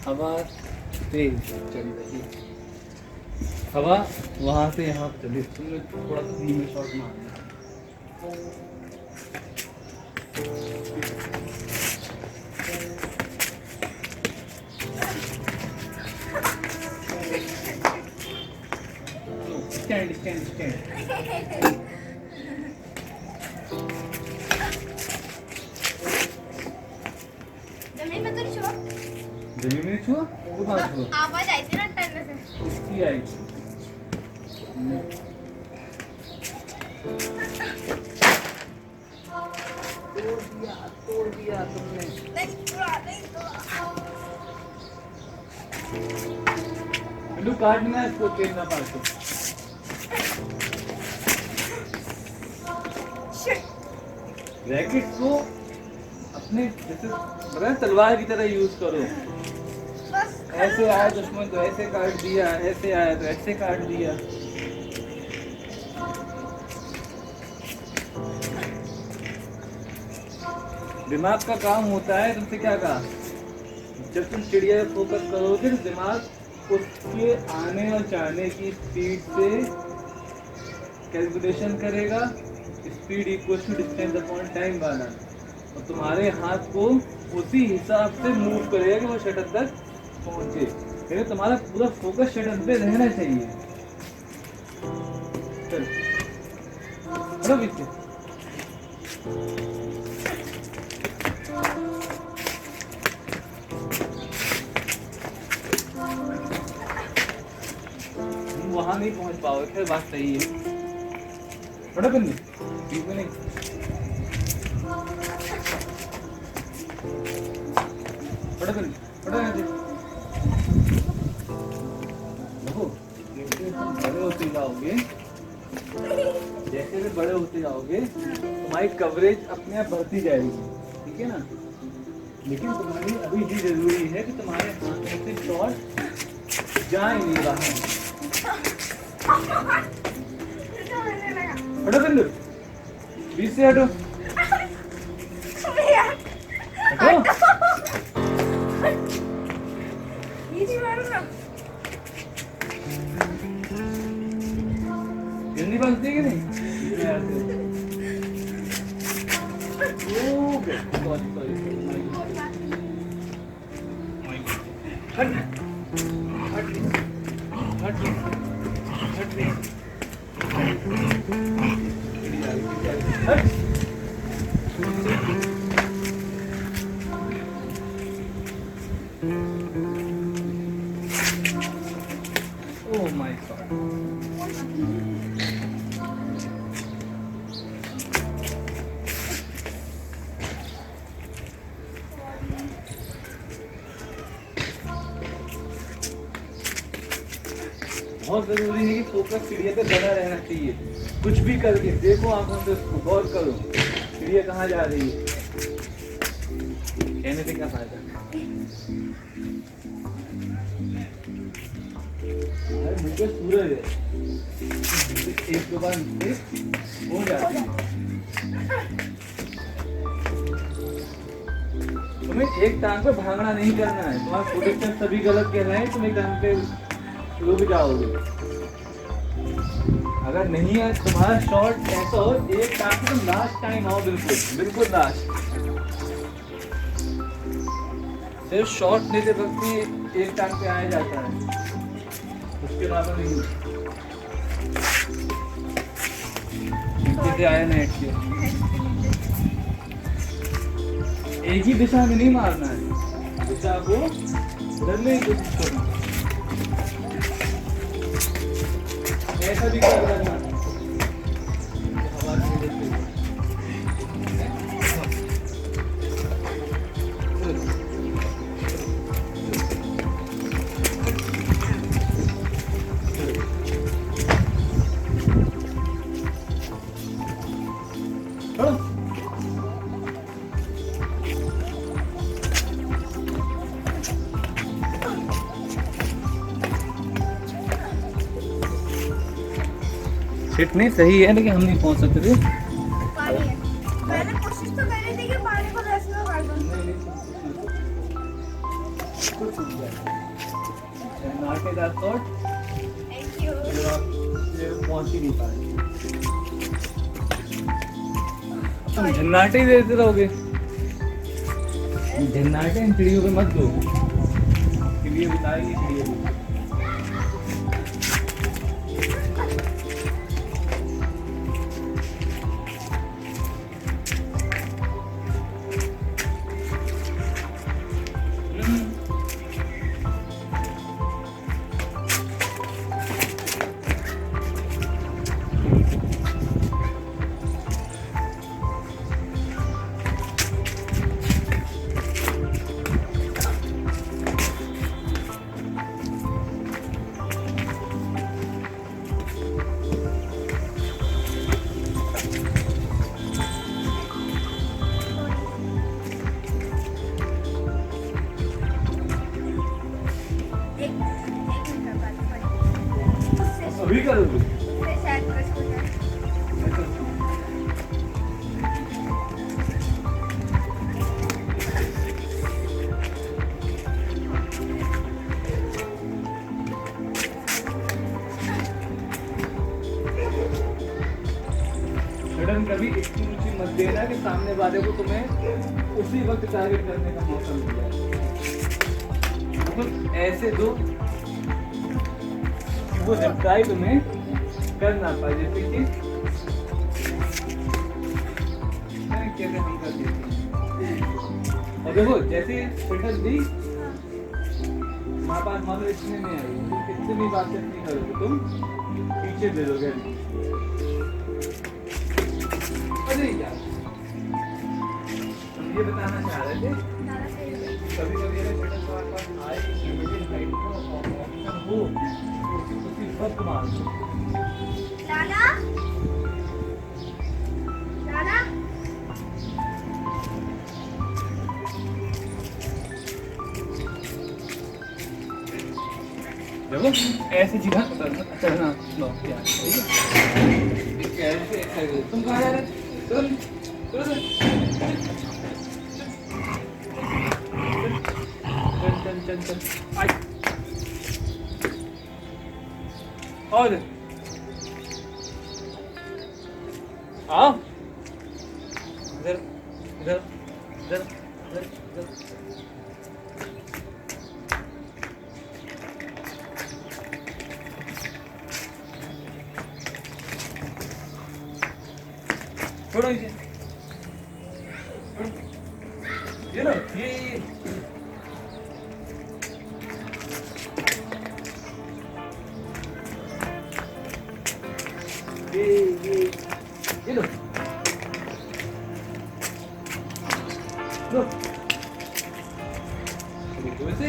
हवा तेज चल रही, हवा वहाँ से यहाँ पे चली, तुमने थोड़ा सा धीमे शॉट मारना। Stand stand stand. जमीन में तो नहीं छुआ। जमीन में छुआ? वो कहाँ छुआ? आवाज आई थी ना टन से। इसकी आई। तोड़ दिया तुमने। नहीं छुआ, नहीं छुआ। लू काटना है इसको, तेल ना पास। रैकेट को अपने जैसे बता तलवार की तरह यूज करो। ऐसे आया दुश्मन तो ऐसे काट दिया, ऐसे आया तो ऐसे काट दिया। दिमाग का काम होता है, तुमसे क्या कहा, जब तुम चिड़िया पे फोकस करोगे तो दिमाग उसके आने और जाने की स्पीड से कैलकुलेशन करेगा, speed equal to distance upon time वाला, और तुम्हारे हाथ को उसी हिसाब से मूव करेगा कि वो शटर तक पहुंचे। फिर तुम्हारा पूरा फोकस शटर पे रहना चाहिए। चलो पीछे। वहां नहीं पहुंच पाओगे, फिर बात सही है। बड़ा बंदी बीच में नहीं। बड़ा बंदी बड़ा बंदी। देखो जैसे तुम बड़े होते जाओगे, जैसे भी बड़े होते जाओगे तुम्हारी कवरेज अपने आप बढ़ती जाएगी, ठीक है ना। लेकिन तुम्हारी अभी भी जरूरी है कि तुम्हारे हाथ में से शॉट जा ही नहीं रहा है। हटो बिंदु, बीच से हटो, हटो। जल्दी बनती है कि नहीं? Okay, sorry. हट हट हट हट Oh my God. बहुत जरूरी है कि फोकस चिड़िया पे बना रहना चाहिए। कुछ भी करके देखो, आंखों से उसको गौर करो, चिड़िया कहाँ जा रही है, कहने से क्या फायदा। अरे मुझे सूरज है, एक दो बार हो जाती है। तुम्हें एक टांग पे भागना नहीं करना है, तुम्हारा पोजीशन सभी गलत कह रहे हैं, तुम एक टांग पे रुक जाओगे। अगर नहीं है तुम्हारा शॉट ऐसा हो, एक टांग पे तुम लास्ट टाइम आओ, बिल्कुल लास्ट। सिर्फ शॉट लेते वक्त ही एक टांग पे आया जाता है, उसके अलावा नहीं। नीचे से आया नेट के, एक ही दिशा में नहीं मारना है, दिशा को बदलने की कोशिश करना। ऐसा भी कर रहा है। सिट नहीं सही है, लेकिन हम नहीं पहुंच सकते थे। मैंने कोशिश तो करी थी कि पानी को रेस्ट में काट दूं। कुछ सूख जाता है। नाटेदार शॉट थैंक यू। जो आप ये पहुंच ही नहीं पाए। तुम झन्नाटे ही देते रहोगे। झन्नाटे इन चिड़ियों पे मत दो, चिड़िया बताएगी चिड़िया भी। एक मिनट का बात पड़ी। उससे अभी करोगे? शायद क्रश हो जाए। सडन कभी इतनी ऊंची मत देना कि सामने वाले को तुम्हें उसी वक्त टारगेट करने का मौका मिल जाए। बिल्कुल ऐसे दो कि वो रिप्लाई तुम्हें कर ना पाए, जैसे कि कैसे हम कर देते हैं। और देखो जैसे शटल दी हमारे पास, मान लो इसमें नहीं आई, तुम कितनी भी बातचीत नहीं करोगे, तुम पीछे दे दोगे। अरे यार, हम ये बताना चाह रहे थे, दादा सही हो गई। कभी कभी अगर शटल तुम्हारे पास आए, मिडिल हाइट का ऑप्शन हो, तो उसी वक्त मार दो। दादा दादा देखो ऐसी जगह चढ़ना लो यार, ठीक है? ऐसे तुम कहाँ जा रहे? चल चल चल चल चल चल आई और आओ इधर इधर इधर इधर इधर। छोड़ो इसे, ये लो ये ये लो लो वैसे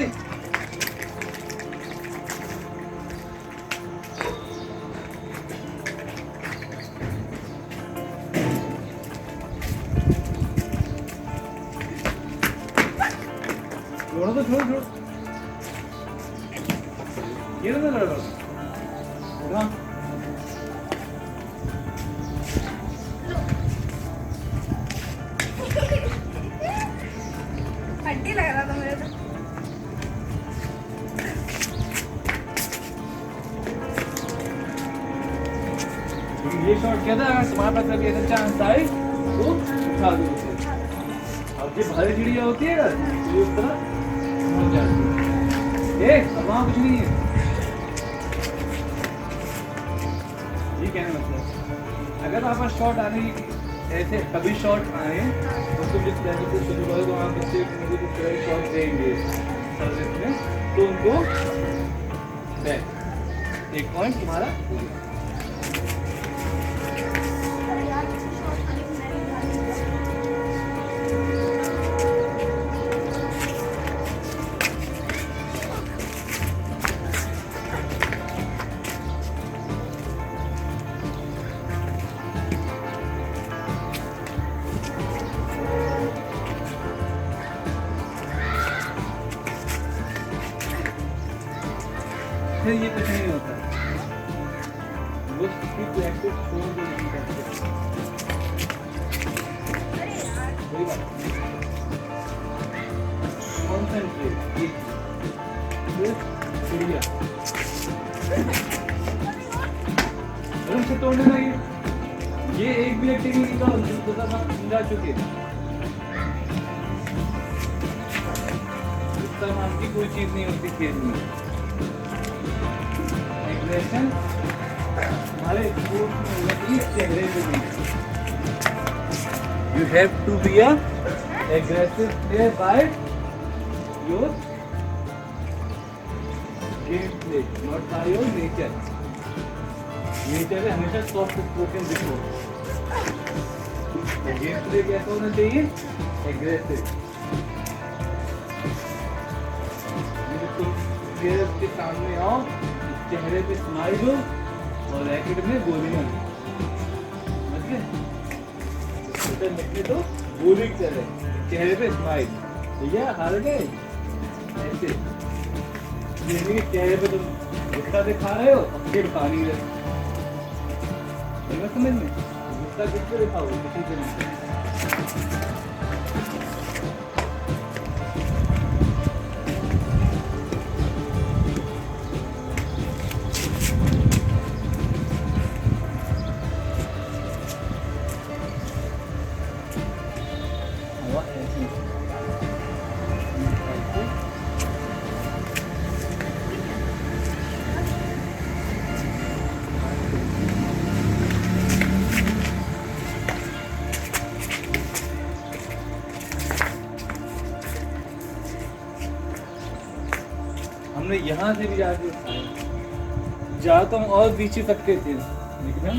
छोड़ो तो छोड़ो छोड़ो, ये ना लड़ रहा हाँ हड्डी लग रहा था मेरे तो। ये शॉट क्या था? अगर तुम्हारे पास कभी ऐसा चांस आए तो उठा दो उसे। अब ये भारी चिड़िया होती है ना, तो ये उस तरह पहुंच जाती है। अब वहाँ कुछ नहीं है, ये कहने मतलब अगर आप पास शॉट आने की ऐसे कभी शॉट आए तो तुम जिस प्लान से शुरू करो तो आप बच्चे मुझे कुछ शॉट देंगे सर्विस में, तो उनको बैक एक पॉइंट तुम्हारा हो गया। फिर ये कुछ नहीं होता, वो उसकी प्रैक्टिस छोड़ दो नहीं करते। अरे यार कोई बात नहीं, कॉन्सेंट्रेट। फिर चिड़िया, अरे उसे तोड़ने लगे। ये एक भी एक्टिविटी का दूसरा हम समझा चुके हैं। इसका नाम की कोई चीज नहीं होती खेल में। एग्रेशन हमारे स्पोर्ट्स में होना चाहिए, चेहरे पे नहीं। You have to be a aggressive player by your game play, not by your nature. Nature है हमेशा सॉफ्ट स्पोकन दिखो। गेम प्ले कैसा होना चाहिए? एग्रेसिव। प्लेयर्स के सामने आओ, चेहरे पे स्माइल हो और रैकेट में गोलियां समझ गए? निकले तो गोली चले, चेहरे पे स्माइल। भैया हार गए ऐसे, ये नहीं कि चेहरे पे तुम गुस्सा दिखा रहे हो और फिर पानी रहे। समझ में? गुस्सा किस पे दिखाओ? किसी पे नहीं। हमने यहाँ से भी जाके उठाया, जा तो हम और पीछे सकते थे लेकिन हम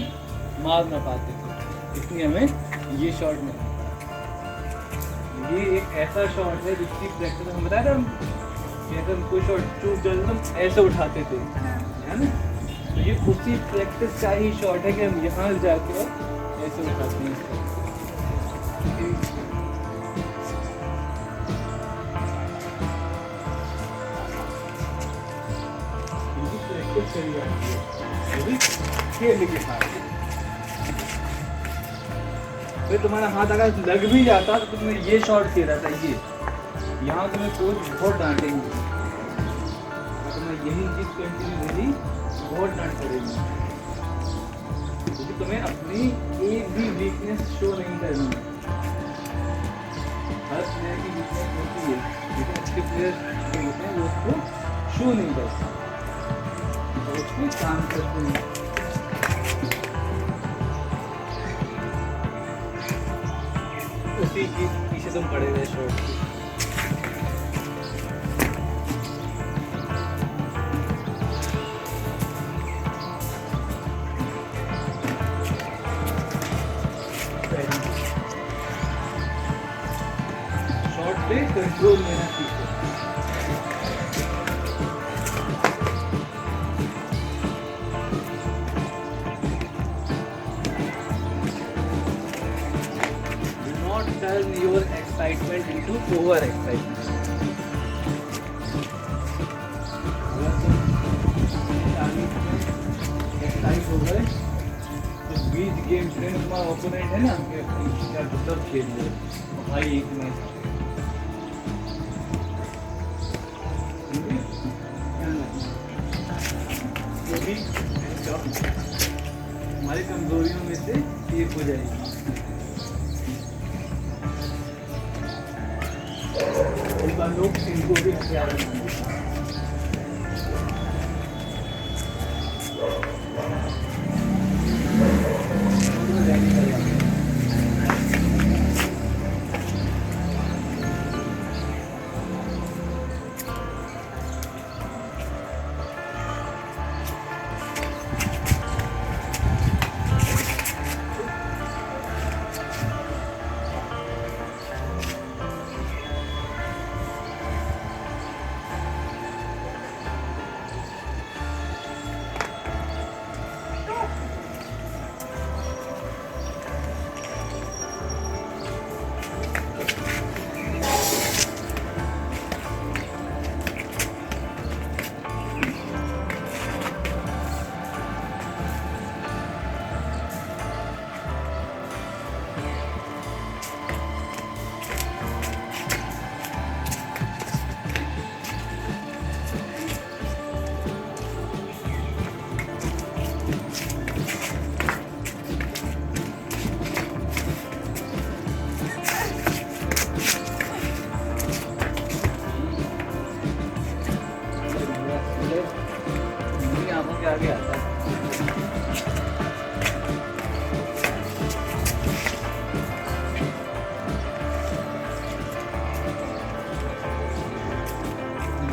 मार ना पाते थे, इसलिए हमें ये शॉट मिला। ये एक ऐसा शॉट है जिसकी प्रैक्टिस हम बताया था, जैसे हम कोई शॉट चूक जाए तो हम ऐसे उठाते थे, है ना? तो ये उसी प्रैक्टिस का ही शॉट है कि हम यहाँ जाके और ऐसे उठाते हैं। खेल के साथ फिर तुम्हारा हाथ अगर लग भी जाता तो तुम्हें ये शॉट खेला था, ये यहाँ तुम्हें कोच बहुत डांटेंगे, तुम्हें यही चीज कंटिन्यूअसली बहुत डांट पड़ेगी, क्योंकि तुम्हें अपनी एक भी वीकनेस शो नहीं करनी है। हर प्लेयर की वीकनेस होती है, लेकिन अच्छे प्लेयर जो होते हैं वो उसको शो नहीं करते, उसमें काम करते हैं। उसी की पीछे तुम पड़े रहे शॉट के। शॉट पे कंट्रोल लेना सीखो। Turn your excitement into over excitement. अगर तुम एक्साइट हो गए तो बीच गेम में तुम्हारा ओपोनेंट है ना, क्या सब खेल लो भाई एक मैच। वो भी हमारी कमजोरियों में से एक हो जाएगी। लोग इनको भी हथियार बनाएंगे।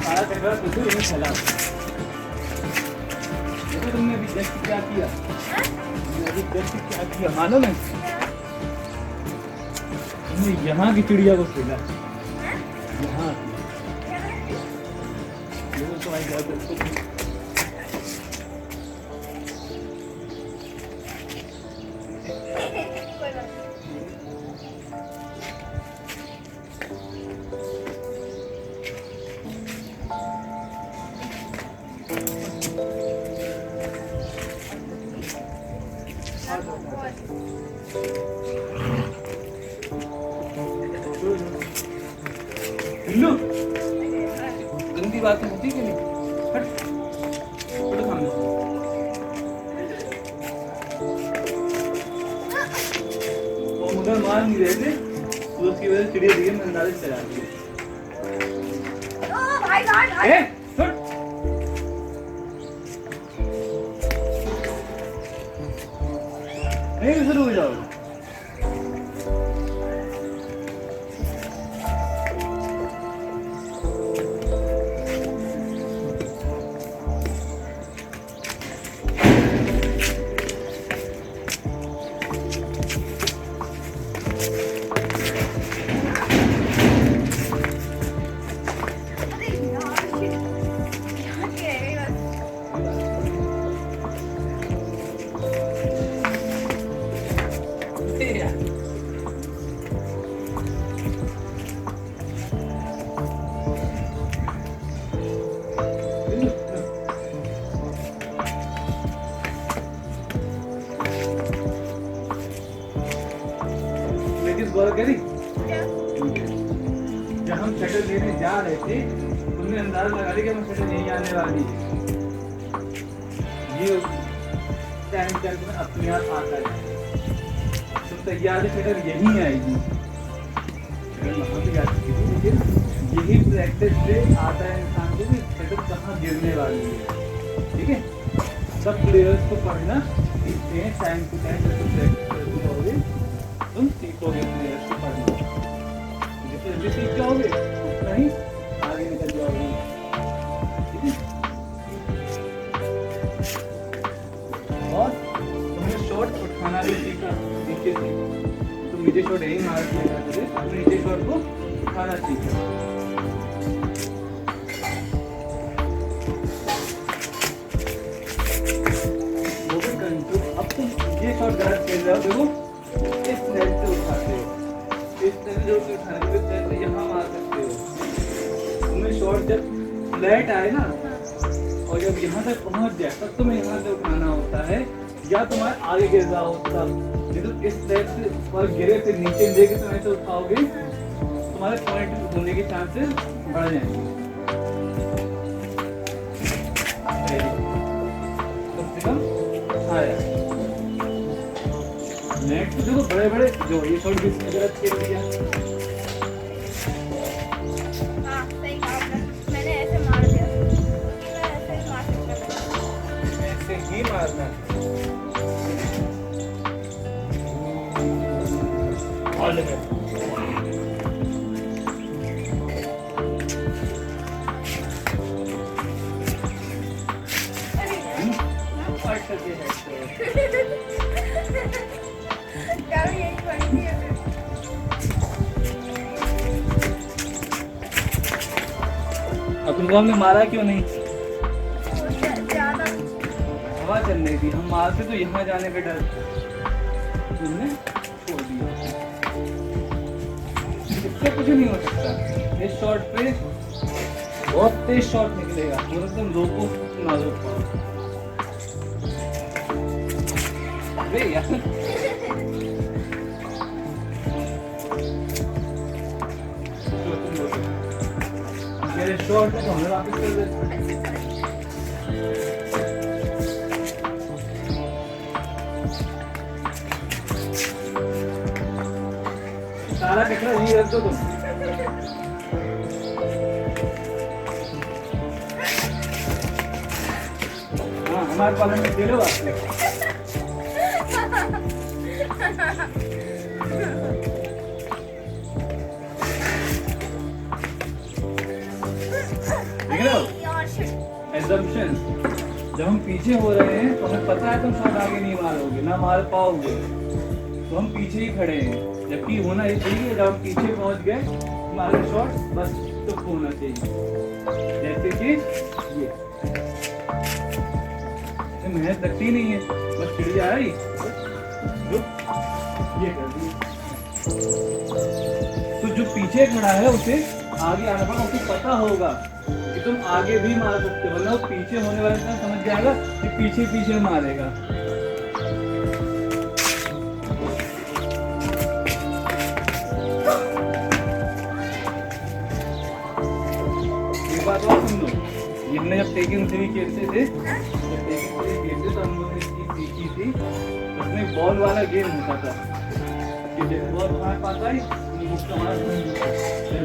सारा कचरा तो यही फैला। देखो तुमने अभी जस्ट क्या किया, तुमने अभी जस्ट क्या किया मालूम है? तुमने यहाँ की चिड़िया को खेला, यहाँ की। देखो तो भाई बहुत अच्छा। कोई बात नहीं। लो गंदी बातें होती कि नहीं? हट हटो सामने से। वो मगर मान नहीं रहे थे तो उसकी वजह से चिड़िया दिए मैं अंदाजे से चला दिया। ओ भाई भाई भाई। ए हट नहीं शुरू हो जाओ। अरे यार यहाँ के है बस। लेकिन गौर करी क्या? जब हम शटल लेने जा रहे थे तुमने अंदाजा लगा लिया कि हम शटल यहीं आने वाली है। ये टाइम चल में अपने आप आता है तो तैयार शटल यहीं आएगी। शटल वहाँ भी जा सकती थी लेकिन यही प्रैक्टिस से आता है इंसान को कि शटल कहाँ गिरने वाली है। ठीक है, सब प्लेयर्स को पढ़ना सीखते हैं टाइम टू टाइम। जब तुम प्रैक्टिस करते रहोगे तुम सीखोगे प्लेयर्स को पढ़ना। जैसे जल्दी सीख जाओगे उतना ही आगे निकल जाओगे। ठीक है, और तुमने शॉट उठाना भी सीखा नीचे से। तुम नीचे शॉट यही मार दिया करते थे, तुमने नीचे शॉट को उठाना सीखा। वो भी कंट्रोल। अब तुम ये शॉट गलत खेल रहे हो, देखो इस साइड से उठाते हो, इस तरह जो उठाने के लिए से यहाँ मार सकते हो। तुम्हें शॉट जब फ्लैट आए ना और जब यहाँ तक पहुँच जाए तब तुम्हें यहाँ से उठाना होता है, या तुम्हारे आगे गिर रहा हो तब। नहीं तो इस साइड से ऊपर गिरे फिर नीचे लेके तुम ऐसे उठाओगे तुम्हारे पॉइंट होने के चांसेस बढ़ जाएंगे। कम से कम आया नेट तो देखो बड़े बड़े जो ये शॉट भी इसने गलत खेल दिया। हाँ सही कहा आपने। मैंने ऐसे मार दिया क्योंकि मैं ऐसे ही मार सकता था। ऐसे ही मारना। All the best. अरे यार फाइट करके है यार यही पड़ी है फिर। अब तुमको हमने मारा क्यों नहीं? ज्यादा हवा चल रही थी, हम मारते तो यहाँ जाने का डर था, तुमने छोड़ दिया। इससे कुछ नहीं हो सकता। इस शॉट पे बहुत तेज शॉट निकलेगा, पूरा तुम रोको ना रोक पाओ। अरे यार मेरे शॉट को हमें वापस कर देते। सारा कचरा यही रख दो तुम। हाँ हमारे पालन में दे लो आप। देख रहे हो यार शिट। एजम्पशन। जब हम पीछे हो रहे हैं तो हमें पता है तुम शॉट आगे नहीं मारोगे, ना मार पाओगे, तो हम पीछे ही खड़े हैं। जबकि होना ये चाहिए जब हम पीछे पहुंच गए हमारे शॉट बस तुक होना चाहिए, जैसे कि ये मेहनत लगती नहीं है, बस चिड़ी आ रही ये कर दी। तो जो पीछे खड़ा है उसे आगे आना पड़ा, उसे पता होगा कि तुम आगे भी मार सकते हो, वरना वो पीछे होने वाला इंसान समझ जाएगा कि पीछे पीछे मारेगा। एक बात और सुन लो, ये हमने जब टेकन 3 खेलते थे, तो हम लोग ने चीज सीखी थी, उसमें बॉल वाला गेम होता था कि जैसे बॉल हमारे पास आई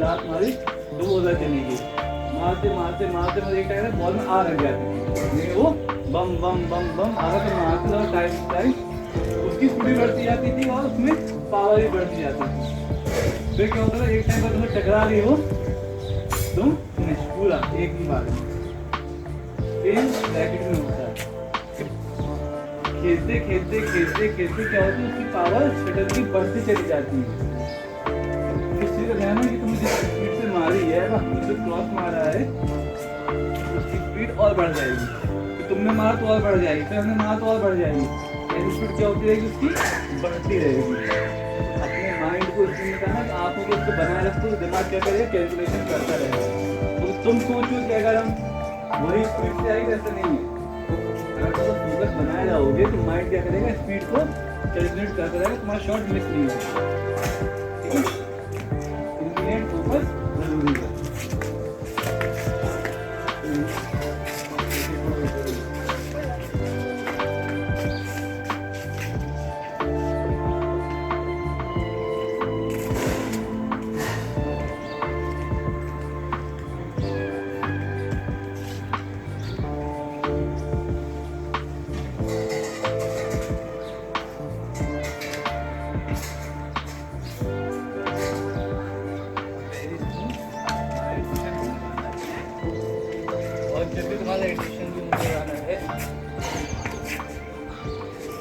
लात मारी तो वो उधर चली गई, मारते मारते मारते मुझे एक टाइम बॉल में आ लग जाती थी, लेकिन वो बम बम बम बम आगे तो मारते रहो टाइम टाइम, उसकी स्पीड बढ़ती जाती थी और उसमें पावर भी बढ़ती जाती थी। फिर क्या होता था, एक टाइम पर तुम्हें टकरा रही हो तुम पूरा एक ही बार सेम रैकेट में होता है। खेलते खेलते खेलते खेलते क्या होता है, उसकी पावर शटल की बढ़ती चली जाती है। इस चीज का ध्यान है कि तुमने जिस स्पीड से मारी है ना, जो क्रॉस मारा है उसकी स्पीड और बढ़ जाएगी, तो तुमने मारा तो और बढ़ जाएगी, फिर हमने मारा तो और बढ़ जाएगी। ऐसी स्पीड क्या होती रहेगी, उसकी बढ़ती रहेगी। अपने माइंड को इसमें कहना कि आंखों को उसको बनाए रखो, दिमाग क्या करेगा, कैलकुलेशन करता रहेगा। तो तुम सोचो कि अगर हम वही स्पीड से आएगी, ऐसा नहीं है। अगर तुम फोकस बनाए रहोगे तो माइंड क्या करेगा, स्पीड को कैलकुलेट करता रहेगा, तुम्हारा शॉट मिस नहीं होगा। ठीक है, इंटीग्रेट फोकस जरूरी है।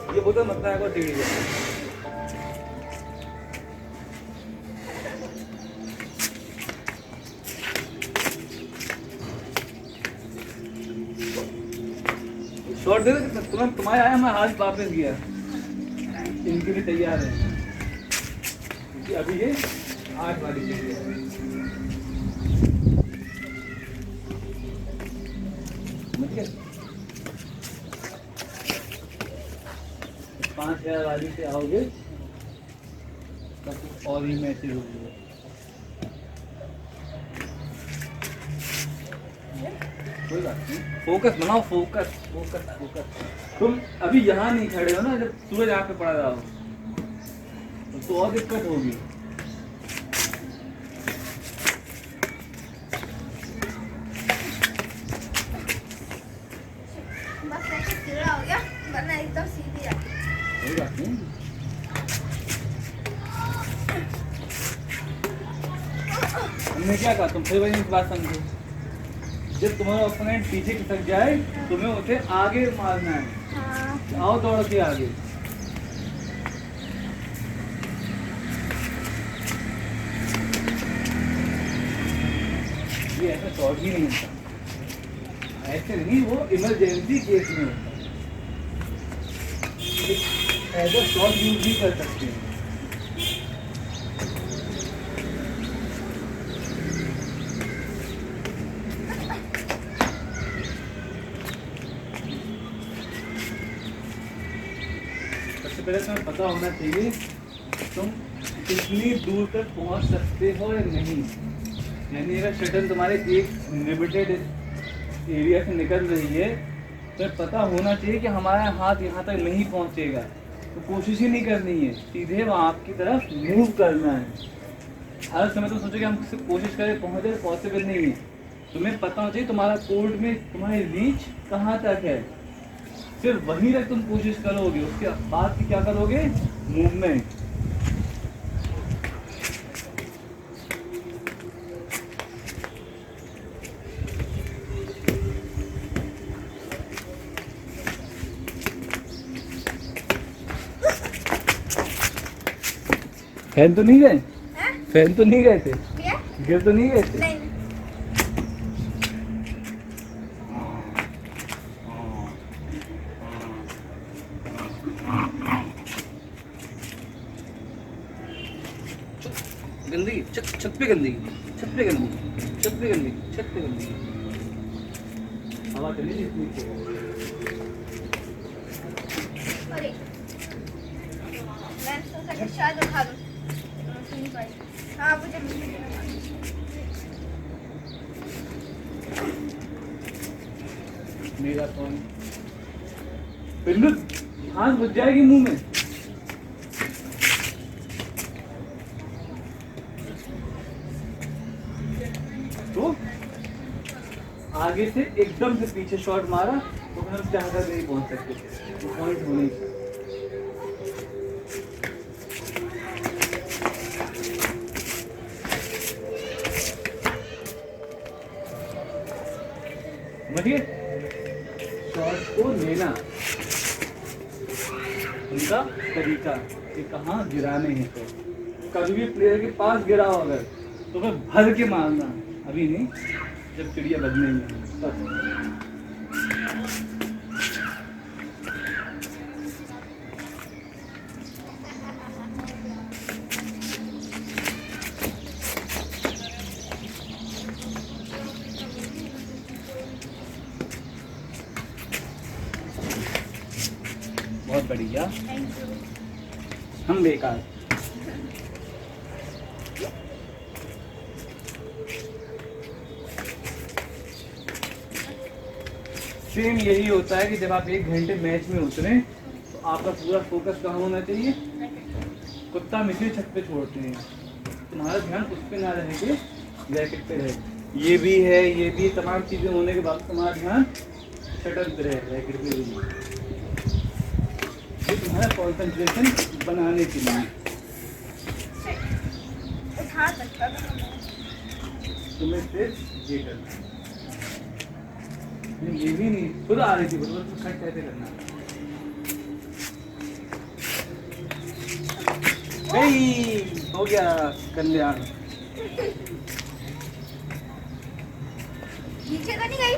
ये बोतल मत लाया करो टीवी में। शॉट दे दो, तुरंत तुम्हारे आया, मैं हाथ वापस गया, इनके लिए तैयार है क्योंकि अभी ये 8 वाली चीज है। समझ गए? 5000 वाली से आओगे तब कुछ और ही मैसेज होगी। कोई बात नहीं, फोकस बनाओ, फोकस फोकस फोकस। तुम अभी यहाँ नहीं खड़े हो ना, जब सूरज यहाँ पे पड़ रहा हो तो और दिक्कत होगी। बस ऐसे कीड़ा हो गया, वरना एकदम सीधी है। कोई बात नहीं, हमने क्या कहा, तुम फिर वही बात समझो। जब तुम्हारा ओपोनेंट पीछे खिसक जाए तुम्हें उसे आगे मारना है। हाँ। आओ दौड़ के आगे। ये ऐसा शॉट ही नहीं होता, ऐसे नहीं, वो इमरजेंसी केस में होता है, ऐसा शॉट यूज भी कर सकते हैं। सबसे पहले तुम्हें पता होना चाहिए तुम कितनी दूर तक पहुंच सकते हो या नहीं। यानी अगर शटल तुम्हारे एक लिमिटेड एरिया से निकल रही है तो पता होना चाहिए कि हमारा हाथ यहाँ तक नहीं पहुँचेगा, तो कोशिश ही नहीं करनी है, सीधे वहाँ की तरफ मूव करना है। हर समय तो सोचो कि हम कोशिश करें पहुँच जाए, पॉसिबल नहीं है। तुम्हें पता होना चाहिए तुम्हारा कोर्ट में तुम्हारी रीच कहाँ तक है, सिर्फ वहीं तक तुम कोशिश करोगे, उसके बाद की क्या करोगे, मूवमेंट। फैन तो नहीं गए? हैं? फैन तो नहीं गए थे? क्या? गिर तो नहीं गए थे? नहीं गंदगी छत पे गंदगी, छत पे गंदगी, छत पे गंदगी, छत पे गंदगी। हवा चली नहीं इतनी से। अरे मैं सोचा कि शायद उठा दूं नहीं पाई। हाँ मुझे मेरा कौन पिल्लू घास बच जाएगी मुंह में। तो आगे से एकदम से पीछे शॉट मारा तो हम चाहकर नहीं पहुंच सकते, वो पॉइंट होने ही। समझिए शॉट को लेना उनका तरीका कि कहाँ गिराने हैं। तो कभी भी प्लेयर के पास गिरा हो अगर तो फिर भर के मारना, अभी नहीं जब चिड़िया बजने में तब। बहुत बढ़िया, थैंक यू। हम बेकार। सेम यही होता है कि जब आप 1 घंटे मैच में उतरे तो आपका पूरा फोकस कहाँ होना चाहिए? कुत्ता मिट्टी छत पे छोड़ते हैं, तुम्हारा ध्यान उस पे ना रहे कि रैकेट पे रहे। ये भी है, ये भी तमाम चीजें होने के बाद तुम्हारा ध्यान शटल पे रहे, रैकेट पे भी नहीं। ये तुम्हारा कंसंट्रेशन बनाने के लिए। उठा सकता था तुम्हें सिर्फ ये करना है। नहीं, ये भी नहीं, खुद आ रही थी बस तो कट कैसे करना है। हो गया कल्याण। नीचे तो नहीं गई।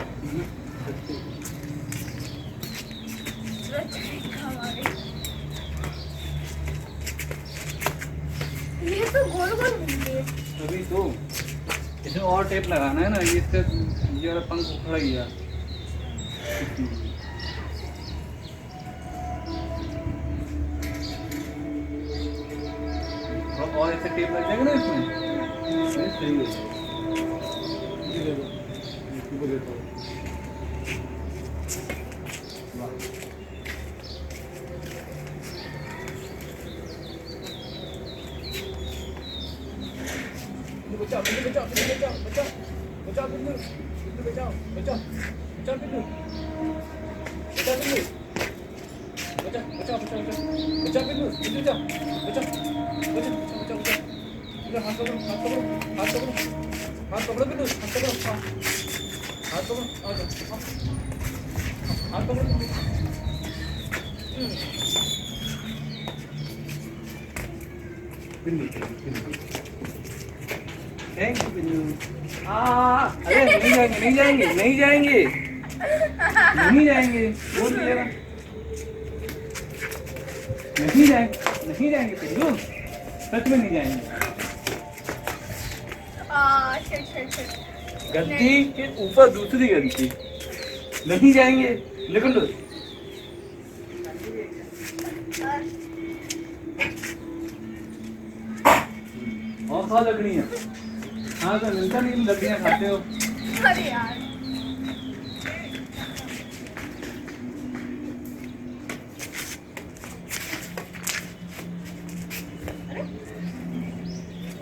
ये तो गोल गोल घूम रही है। अभी तो इसमें और टेप लगाना है ना, ये इससे ये वाला पंख उखड़ गया। और ऐसे टेप लग जाएगा ना इसमें, सही है। ये देखो, इसको देखो। वाह। बचाओ बिल्लू, बचाओ बिल्लू, बचाओ बचाओ बचाओ बिल्लू, बिल्लू बचाओ, बचाओ बचाओ बिल्लू, बचाओ बिल्लू, बचाओ बचाओ बचाओ बचाओ बिल्लू, बिल्लू बचाओ, बचाओ बचाओ बचाओ बचाओ। इधर हाथ पकड़ो, हाथ पकड़ो, हाथ पकड़ो, हाथ पकड़ो बिल्लू, हाथ पकड़ो, हाथ पकड़ो, हाथ पकड़ो बिल्लू। Billu Billu thank you Billu. अरे नहीं जाएंगे, नहीं जाएंगे, नहीं जाएंगे, नहीं जाएंगे, बोल दिया नहीं जाएंगे, नहीं जाएंगे बिल्लू, सच में नहीं जाएंगे। गलती के ऊपर दूसरी गलती, नहीं जाएंगे लेकिन लो और खा लकड़ियाँ। हाँ तो मिलता नहीं, लकड़ियाँ खाते हो। अरे यार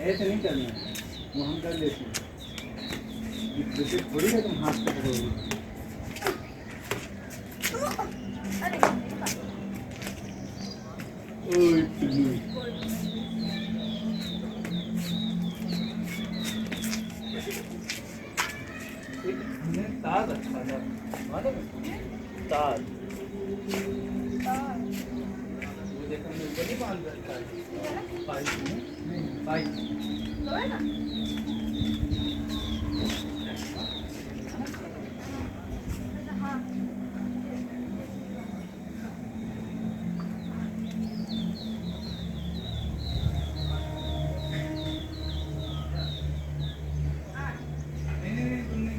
ऐसे नहीं करना है, वो हम कर लेते हैं। जैसे थोड़ी है तुम हाथ से पकड़ोगे। अरे ओए पिल्लू। एक हमने तार रखा था, मालूम है? तार देखो हमने ऊपर नहीं बांध रखा है ठीक है ना? पाइप में, नहीं पाइप लो है ना? हाँ। नहीं तुमने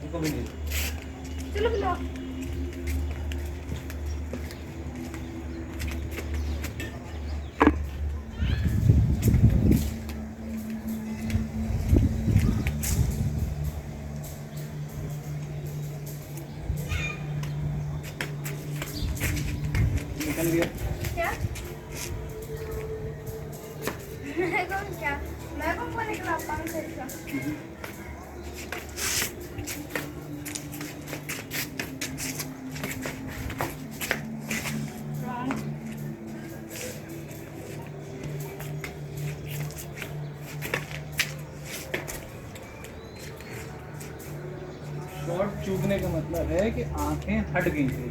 उनको भी नहीं चलो लो। निकल गया क्या? मेरे को क्या? मैं को कौन निकला पाँच से इसका? Wrong. शॉर्ट चूकने का मतलब है कि आंखें हट गई थी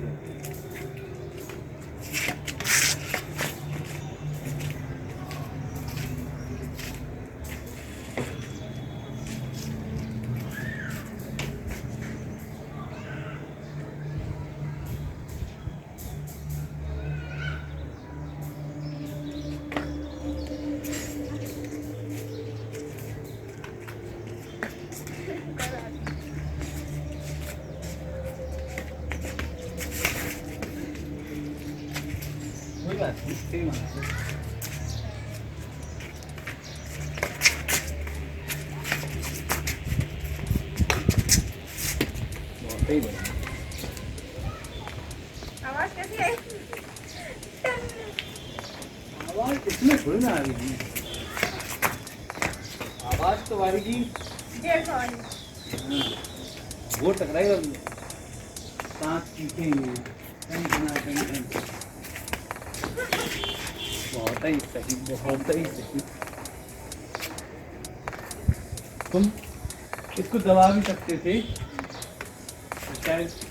कोई बात नहीं सेम आंसर बहुत ही बढ़िया आवाज कैसी आई? आवाज इसमें थोड़ी ना आ रही है आवाज तो आएगी 150 वाली। वो टकराई और सांस खींचेंगे बहुत ही सही बहुत ही सही तुम इसको दबा भी सकते थे शायद ऐसे।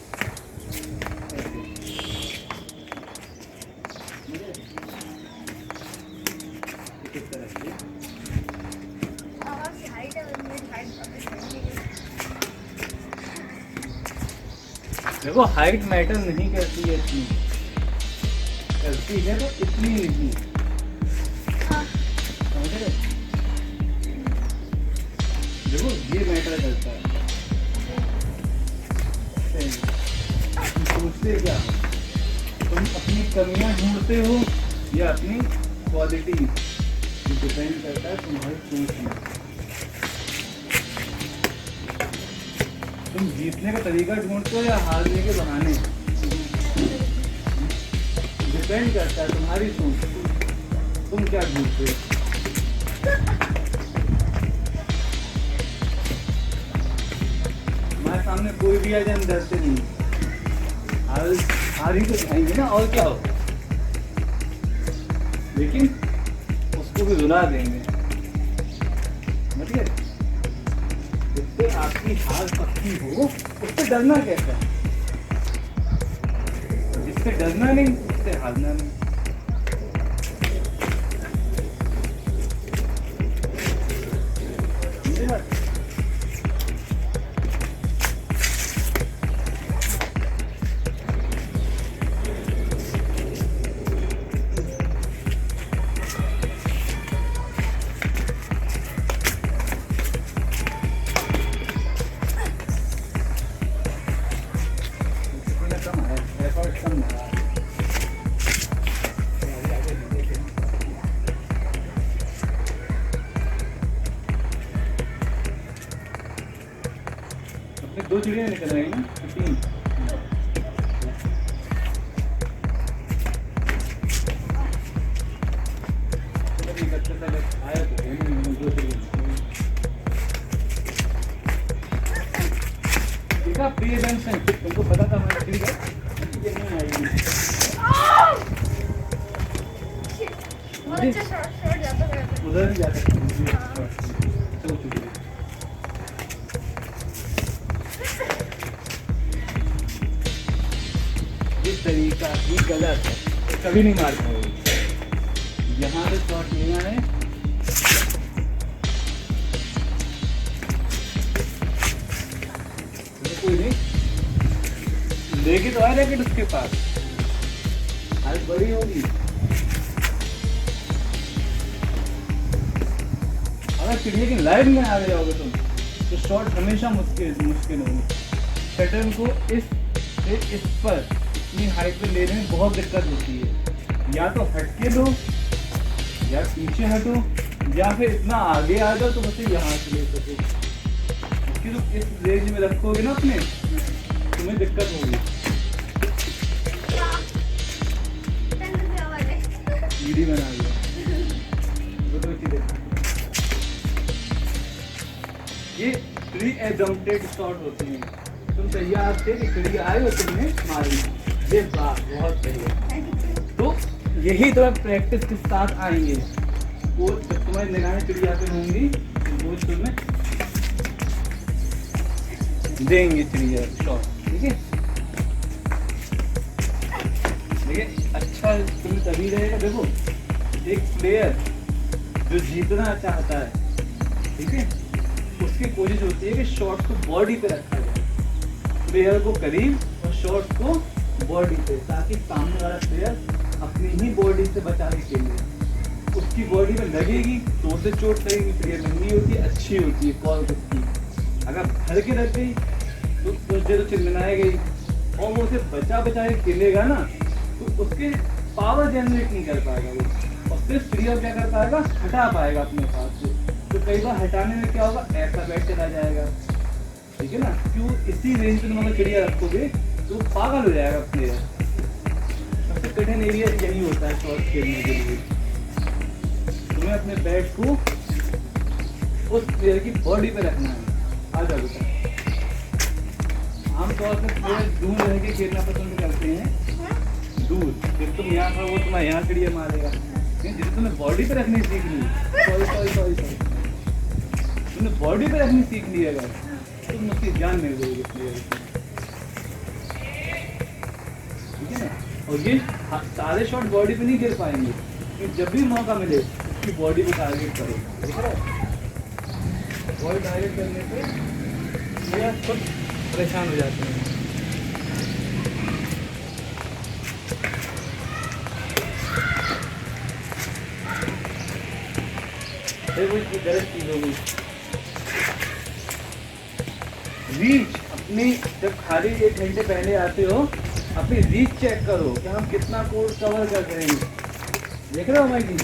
किस तरह से आवाज की हाइट है और मेरी हाइट अभी सही है। देखो हाइट मैटर नहीं करती है इतनी करती है तो इतनी नहीं हाँ। समझ रहे हो? देखो ये मैटर करता है तुम सोचते क्या हो तुम अपनी कमियां ढूंढते हो या अपनी क्वालिटी डिपेंड करता है तुम्हारी सोच में तुम जीतने का तरीका ढूंढते हो या हारने के बहाने डिपेंड करता है तुम्हारी सोच तुम क्या ढूंढते हो हमारे सामने कोई भी आ जाए हम डरते नहीं हार ही तो जाएंगे ना और क्या हो लेकिन उसको भी रुला देंगे समझ गए जिससे आपकी हार पक्की हो उससे डरना कैसा है जिससे डरना नहीं उससे हारना नहीं समझे बात? इसमें कम है एफर्ट कम है अपने 2 चिड़िया निकल रही हैं ना 3 आया तो है नहीं 2 चिड़िया इनका प्री एडेंशन तुमको पता था मैं ठीक है ये नहीं आएगी बहुत अच्छा शॉट जाता है। उधर नहीं जा सकते। चलो चुप। इस तरीका ही गलत है, कभी नहीं मार पाओगे। यहाँ से शॉट लेना है, कोई नहीं लेके तो आया रैकेट उसके पास, हाइट बड़ी होगी। अगर चिड़िया की लाइन में आ गए होगे तुम तो शॉट हमेशा मुश्किल होगी। शटल को इस पर इतनी हाइट पे लेने में बहुत दिक्कत होती है। या तो हटके दो, या पीछे हटो, या फिर इतना आगे आ जाओ तो बस यहाँ से ले सको। कि तुम इस रेंज में रखोगे ना अपने, तुम्हें दिक्कत होगी। वीडियो बना लिया तो ये प्री एजम्प्टेड शॉट होते हैं। तुम तैयार थे कि चिड़िया आए और तुमने मारी, ये बात बहुत सही है। तो यही तो प्रैक्टिस के साथ आएंगे। वो जब तुम्हारी निगाहें चिड़िया पे होंगी वो तुम्हें देंगे चिड़िया शॉट, ठीक है। देखिए अच्छा तुम्हें तभी रहेगा। देखो एक प्लेयर जो जीतना चाहता है, ठीक है, उसकी कोशिश होती है कि शॉट को बॉडी पे रखा जाए, प्लेयर को करीब और शॉट को बॉडी पे, ताकि सामने वाला प्लेयर अपनी ही बॉडी से बचाने के लिए उसकी बॉडी में लगेगी तो उसे चोट लगेगी। प्लेयर महंगी होती है, अच्छी होती है कॉल उसकी। अगर भर के रख गई तो कुछ देर चिल्लाए गई और वो उसे बचा के खेलेगा ना, तो उसके पावर जनरेट नहीं कर पाएगा वो, और सिर्फ प्लेयर क्या कर पाएगा, हटा पाएगा अपने पास से। तो कई बार हटाने में क्या होगा, ऐसा बैठ चला जाएगा, ठीक है ना। क्यों इसी रेंज पे तुम अगर चिड़िया रखोगे तो पागल हो जाएगा प्लेयर। सबसे कठिन एरिया यही होता है शॉट खेलने के लिए। तुम्हें अपने बैट को उस प्लेयर की बॉडी पे रखना है। आ जाओ बेटा। आमतौर पर प्लेयर दूर रह के खेलना पसंद करते हैं, दूर। जब तुम यहाँ पर वो तुम्हारे यहाँ चिड़िया मारेगा, जिस तुम्हें बॉडी पे रखनी सीख ली, सॉरी तुमने बॉडी पे रखनी सीख ली अगर, तुम उसकी जान नहीं दोगे प्लेयर की, ठीक है ना। और ये सारे शॉट बॉडी पे नहीं गिर पाएंगे, कि जब भी मौका मिले उसकी बॉडी को टारगेट करो, ठीक है। बॉडी टारगेट करने पे प्लेयर खुद परेशान हो जाते हैं। वो गलत चीज हो गई। रीच अपनी, जब खाली 1 घंटे पहले आते हो अपनी रीच चेक करो कि हम कितना कोड कवर कर रहे हैं। देख रहे हो माइक जी?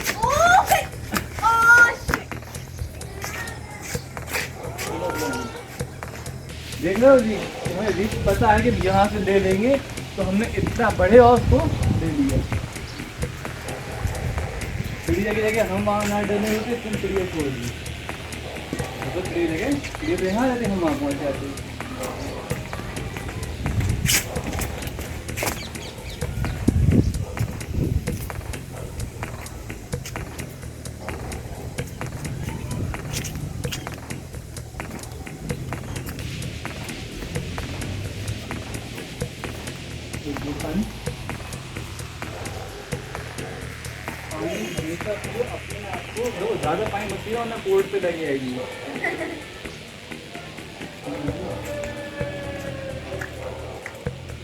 देख रहे हो जी, तुम्हें रीच पता है कि यहाँ से ले लेंगे तो हमने इतना बड़े और को ले लिया। चिड़िया की जगह हम वहाँ ना डरने होते, तुम चिड़िया छोड़ दी तो चिड़िया जगह चिड़िया तो यहाँ रहते, हम वहाँ पहुँच जाते। अपने आप को ज़्यादा पानी मत पियो ना, कोर्ट पे लगी आएगी।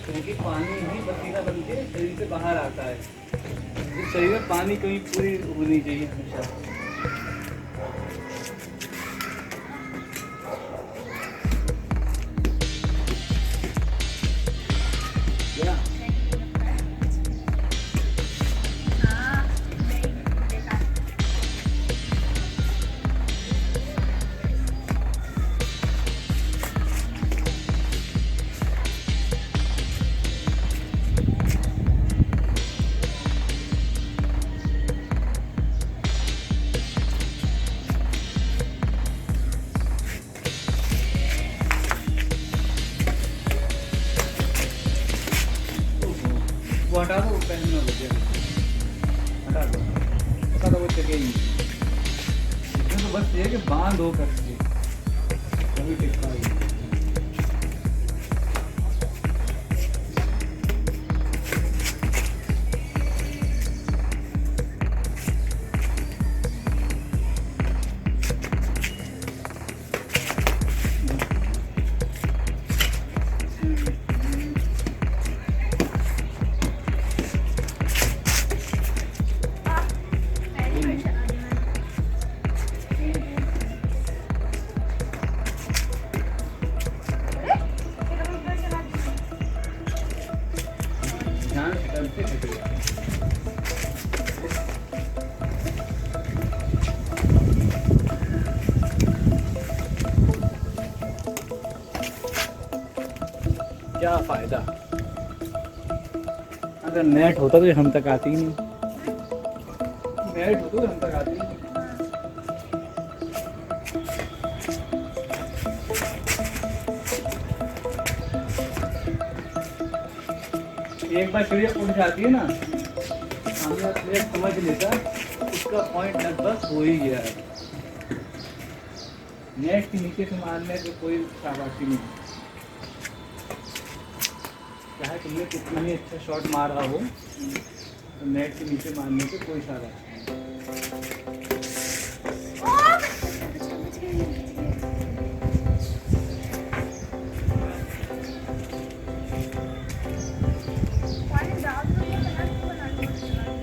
क्योंकि पानी ही पसीना बन के शरीर से बाहर आता है। इस शरीर में पानी कमी पूरी होनी चाहिए हमेशा। हटा दो, पहनना बच जाएगा, हटा दो वो जगह ही। आपको बस ये है कि बांध हो करके तभी टिक पाएगी। पहली बार चला दी मैंने। अरे फिर हम ऊपर चला दी। ध्यान से करते हटेगा। क्या फायदा अगर नेट होता तो ये हम तक आती ही नहीं। नेट होता तो हम तक आती ही नहीं। एक बार चिड़िया उड़ जाती है ना, हमें प्लेयर समझ लेता उसका पॉइंट लगभग हो ही गया है। नेट के नीचे से मारने पे कोई शाबाशी नहीं, चाहे तुमने कितना ही अच्छा शॉट मारा हो, तो नेट के नीचे मारने पे कोई शाबाशी नहीं। पानी डाल दो या बना दो चला दी।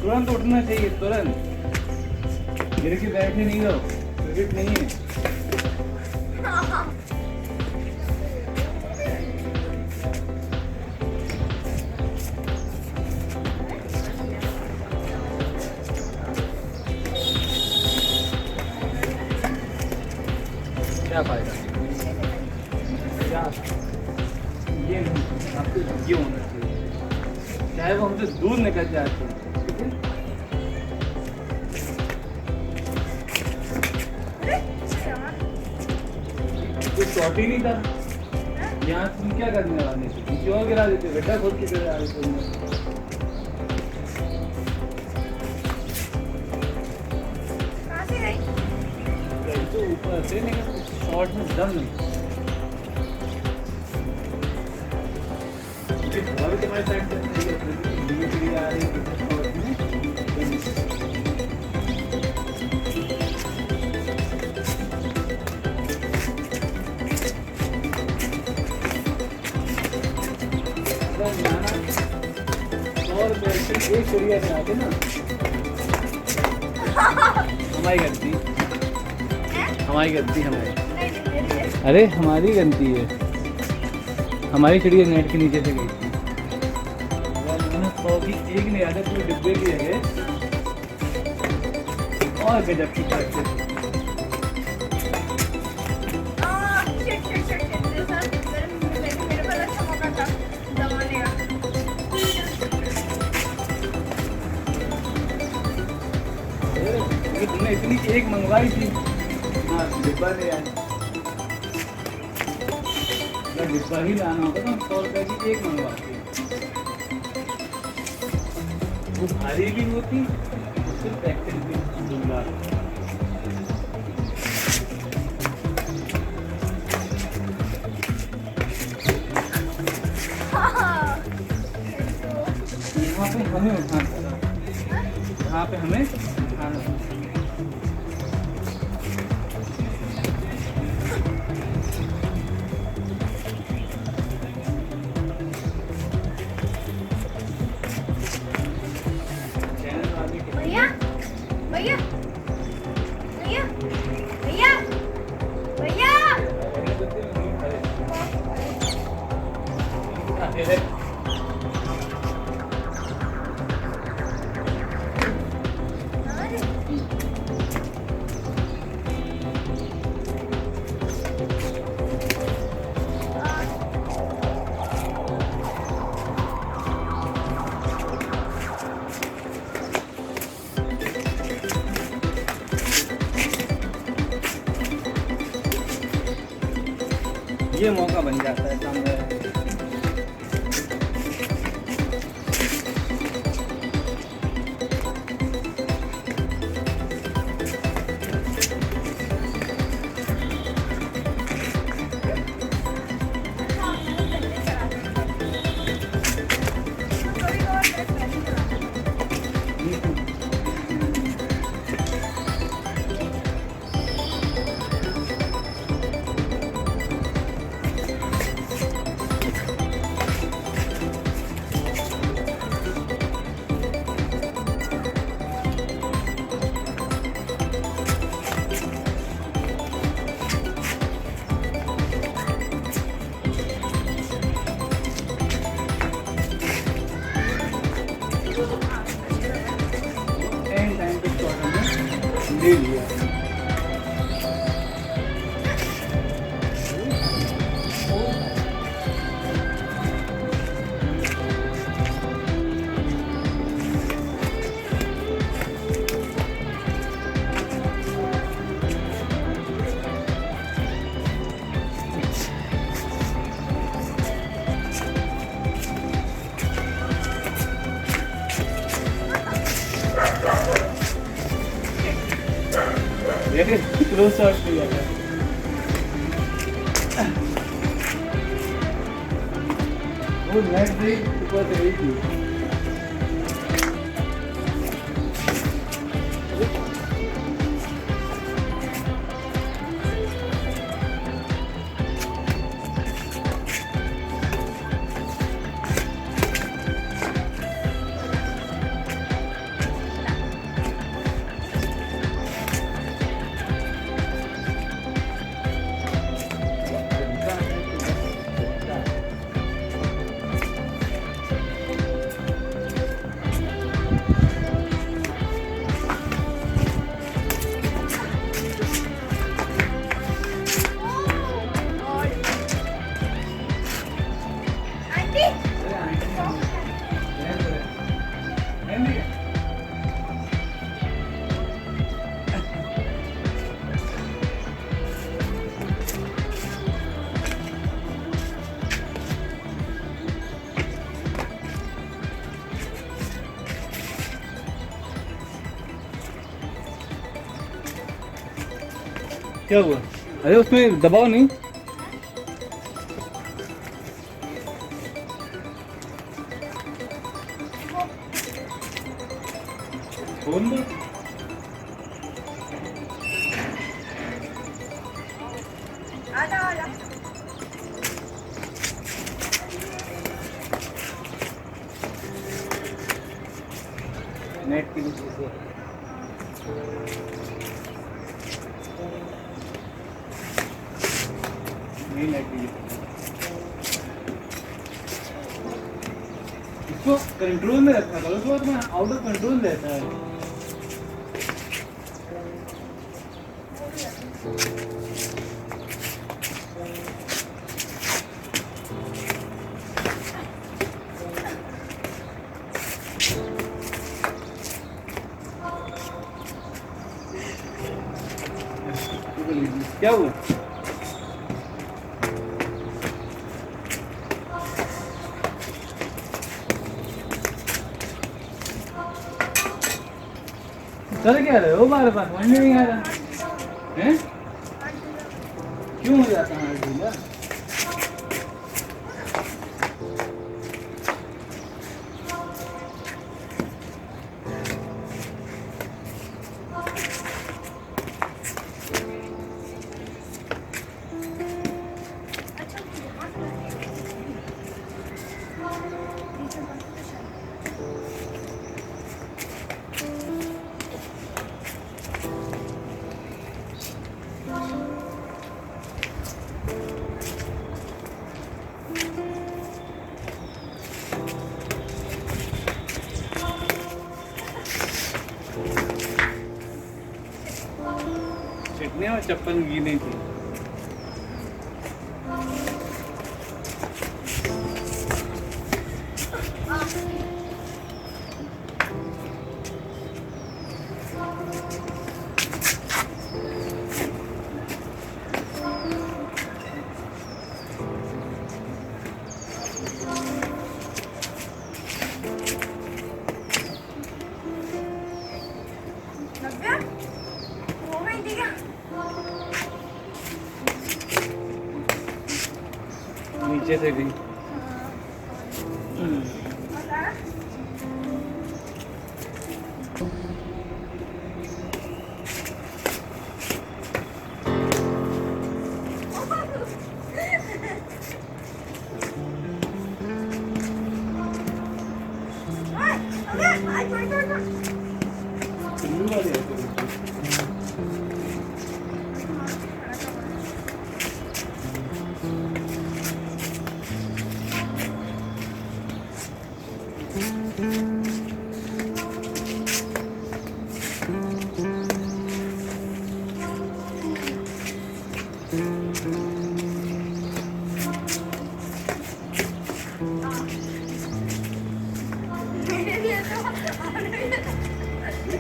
तुरंत उठना चाहिए, तुरंत गिर के बैठे नहीं रहो, क्रिकेट नहीं है। क्या फायदा, क्या ये नहीं, आपको ये होना चाहिए, चाहे वो हमसे दूर निकल जाए तो, ठीक है? कोई शॉट ही नहीं था, यहाँ तुम क्या करने वाले थे, किसी और गिरा देते, गड्ढा खोद के गिरा देते तुमने। कहाँ से गई? तो ऊपर से नहीं, शॉट में दम नहीं। और तुम्हारे साइड से आ रही है शॉट में। अगर जाना 100 रुपये से एक चिड़िया से आते ना, हमारी गलती, हमारी गलती हमारी। नहीं नहीं मेरी है। अरे हमारी गलती है, हमारी चिड़िया नेट के नीचे से गई थी। अगर मैंने 100 की एक नहीं आते पूरे डिब्बे की जगह और गजब की practice. Shit shit shit shit मेरे साथ मेरे पास अच्छा मौका था दबाने का। क्योंकि तुमने इतनी एक मंगवाई थी, हाँ डिब्बा ले आए। अगर डिब्बा ही लाना होता तो हम 100 रुपये की एक मंगवाते, वो भारी भी होती, सिर्फ प्रैक्टिस भी दूंगा। यहाँ पे हमें उठाना पड़ा, यहाँ पे हमें उठाना पड़ा। चैनल वाले के भैया भैया भैया भैया भैया अरे ये मौका बन जाता है सामने। टाइम पे शॉट हमने ले लिया। देखिए क्लोज शॉट लिया था। वो नेट से ऊपर से गई थी। क्या हुआ? अरे उसमें दबाव नहीं। खोल दो। नेट की नीचे से नहीं नेट इसको कंट्रोल में रखा करो, तो तुम्हें आउट ऑफ कंट्रोल रहता है। क्या हुआ? कर क्या रहे हो बार बार? समझ में नहीं आ रहा है क्यों हो जाता है ढीला? और चप्पल गीली थी। गया वो भी दिखा नीचे से गई। बता पिल्लू वाली है तो।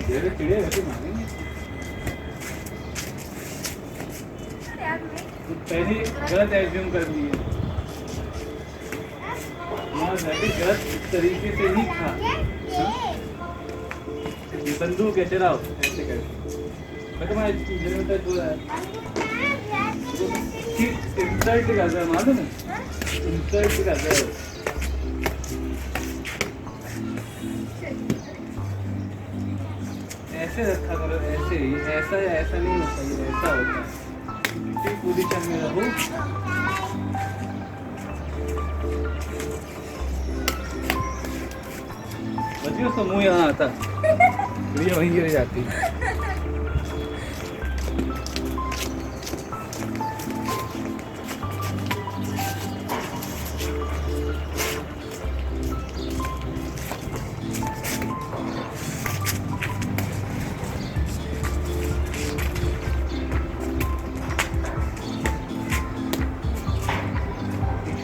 तेरे कीड़े वैसे मारेंगे। तो पहले गलत एज्यूम कर लिए। वहाँ जाके गलत तरीके से ही था। ये बंदूक है, चलाओ ऐसे कर। मैं तुम्हारे जनरेटर जो है इंसल्ट कर रहा है, मालूम है? इंसल्ट कर रहा है। ऐसे रखा करो, ऐसे ही। ऐसा या ऐसा नहीं होता, ये ऐसा होता है। ठीक पोजीशन में रहो। बच्चियों तो मुंह यहाँ आता, ये वहीं गिर जाती है।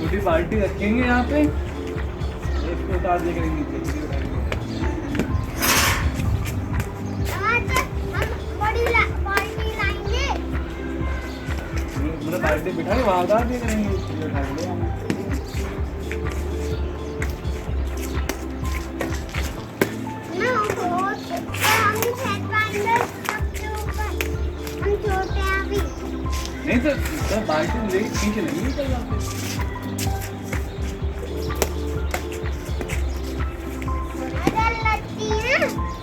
छोटी बाल्टी रखेंगे यहाँ पे, इसको उतार दे करेंगे नीचे। मतलब बाल्टी बिठा के वहाँ उतार दे करेंगे, इसको उठा के ले आएंगे। नहीं तो बाल्टी ले नीचे नहीं निकल जाते।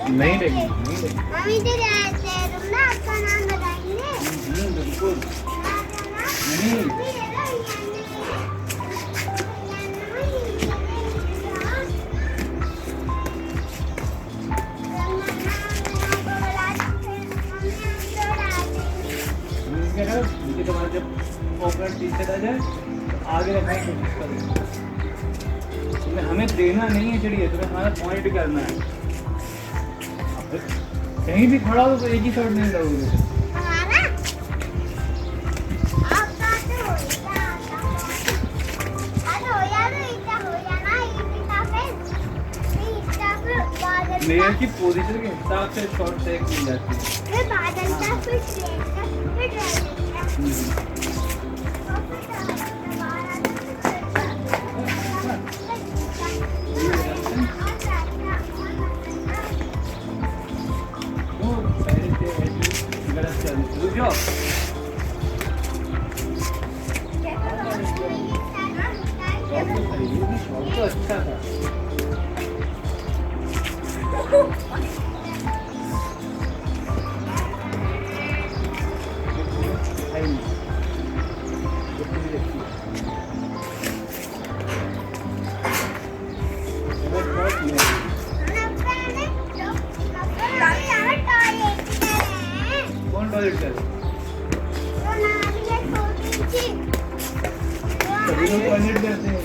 नहीं लेंगे, नहीं लेंगे। आपका नाम बताएंगे बिल्कुल नहीं। मुझे तुम्हारा जब ओपनर टीचर आ जाए तो आगे रखने की कोशिश करो। तुम्हें हमें देना नहीं है चिड़िया, तुम्हें हमारा पॉइंट करना है। कहीं भी खड़ा हो तो एक ही शॉट नहीं लगोगे। प्लेयर की पोजीशन के हिसाब से शॉट तय की जाती है। वो पहले से गलत चल रुक जाओ। शॉट तो अच्छा था। कौन टॉयलेट कर? सभी लोग टॉयलेट करते हैं।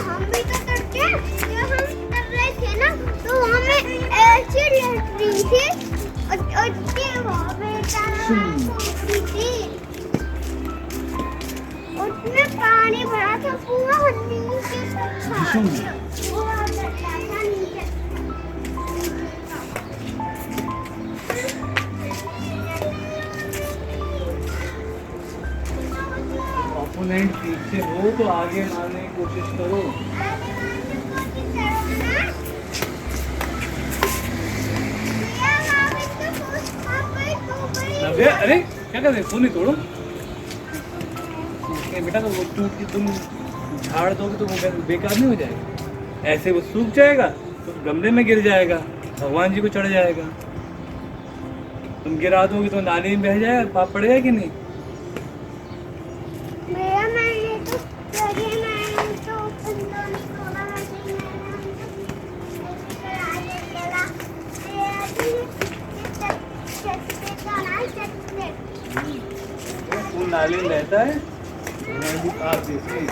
हम भी तो करते हैं। जब हम कर रहे थे ना तो हमें ऐसी लैट्रिन थी और उसके वहाँ पे थी, उसमें पानी भरा था पूरा नीचे तक था। पूरा लगता था नीचे। ओपोनेंट पीछे हो तो आगे मारने की कोशिश करो। अरे क्या कर रहे, फोन नहीं तोड़ो। बेटा तो वो टूट के तुम झाड़ दोगे तो वो बेकार नहीं हो जाएगा, ऐसे वो सूख जाएगा तो गमले में गिर जाएगा, भगवान जी को चढ़ जाएगा। तुम गिरा दोगे तो नाली में बह जाएगा, पाप पड़ेगा कि नहीं? मेरा मैंने तो अंदर नहीं खोला नहीं फूल नाली में रहता है, भगवान जी पाप देते हैं।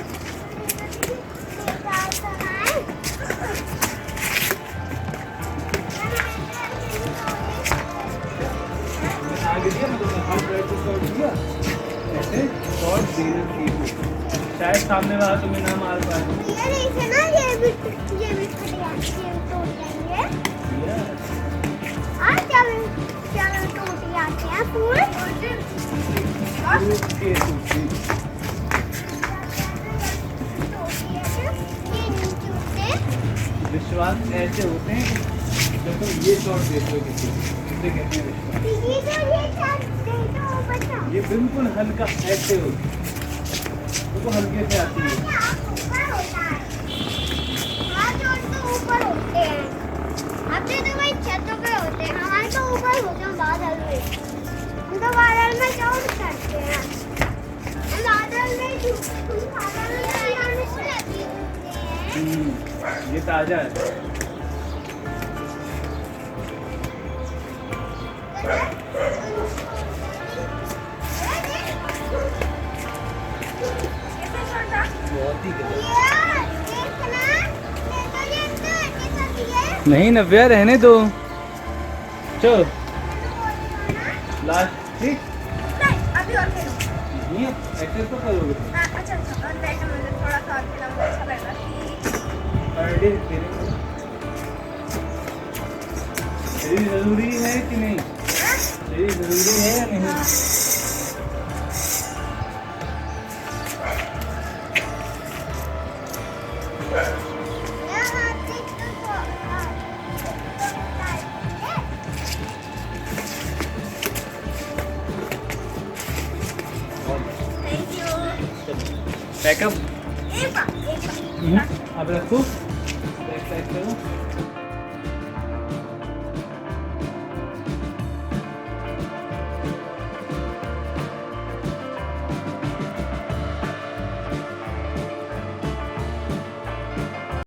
आगे दिया मैं तुम्हें हाथ पैर को शॉट दिया, ऐसे शॉट देना सीखो, शायद सामने वाला तुम्हें ना मार पाए। ये देखिए ना, ये भी फट गया, ये टूट जाएंगे। और क्या टूट जाते हैं फूल। टूटे टूटे विश्वास ऐसे होते हैं जब तुम ये शॉट देते हो किसी को, इसे कहते हैं विश्वास। ये बिल्कुल हल्का ऐसे हो, वो हल्के से आती है। ऊपर होते हैं, अपने तो भाई छतों पे होते हैं, हमारे तो ऊपर होते हैं बादल में। हम तो बादल में चढ़ सकते हैं, बादल में ये ताजा है। बहुत ही नहीं नव्या, रहने दो, चलो लास्ट ठीक अभी और खेलो। नहीं ऐसे तो करोगे अच्छा और बैठ मतलब थोड़ा सा और खेलूंगा, अच्छा लगेगा। पर डे खेलेंगे। शरीर जरूरी है कि नहीं, शरीर जरूरी है या नहीं? Thank you. पैकअप एक बार अब रखो।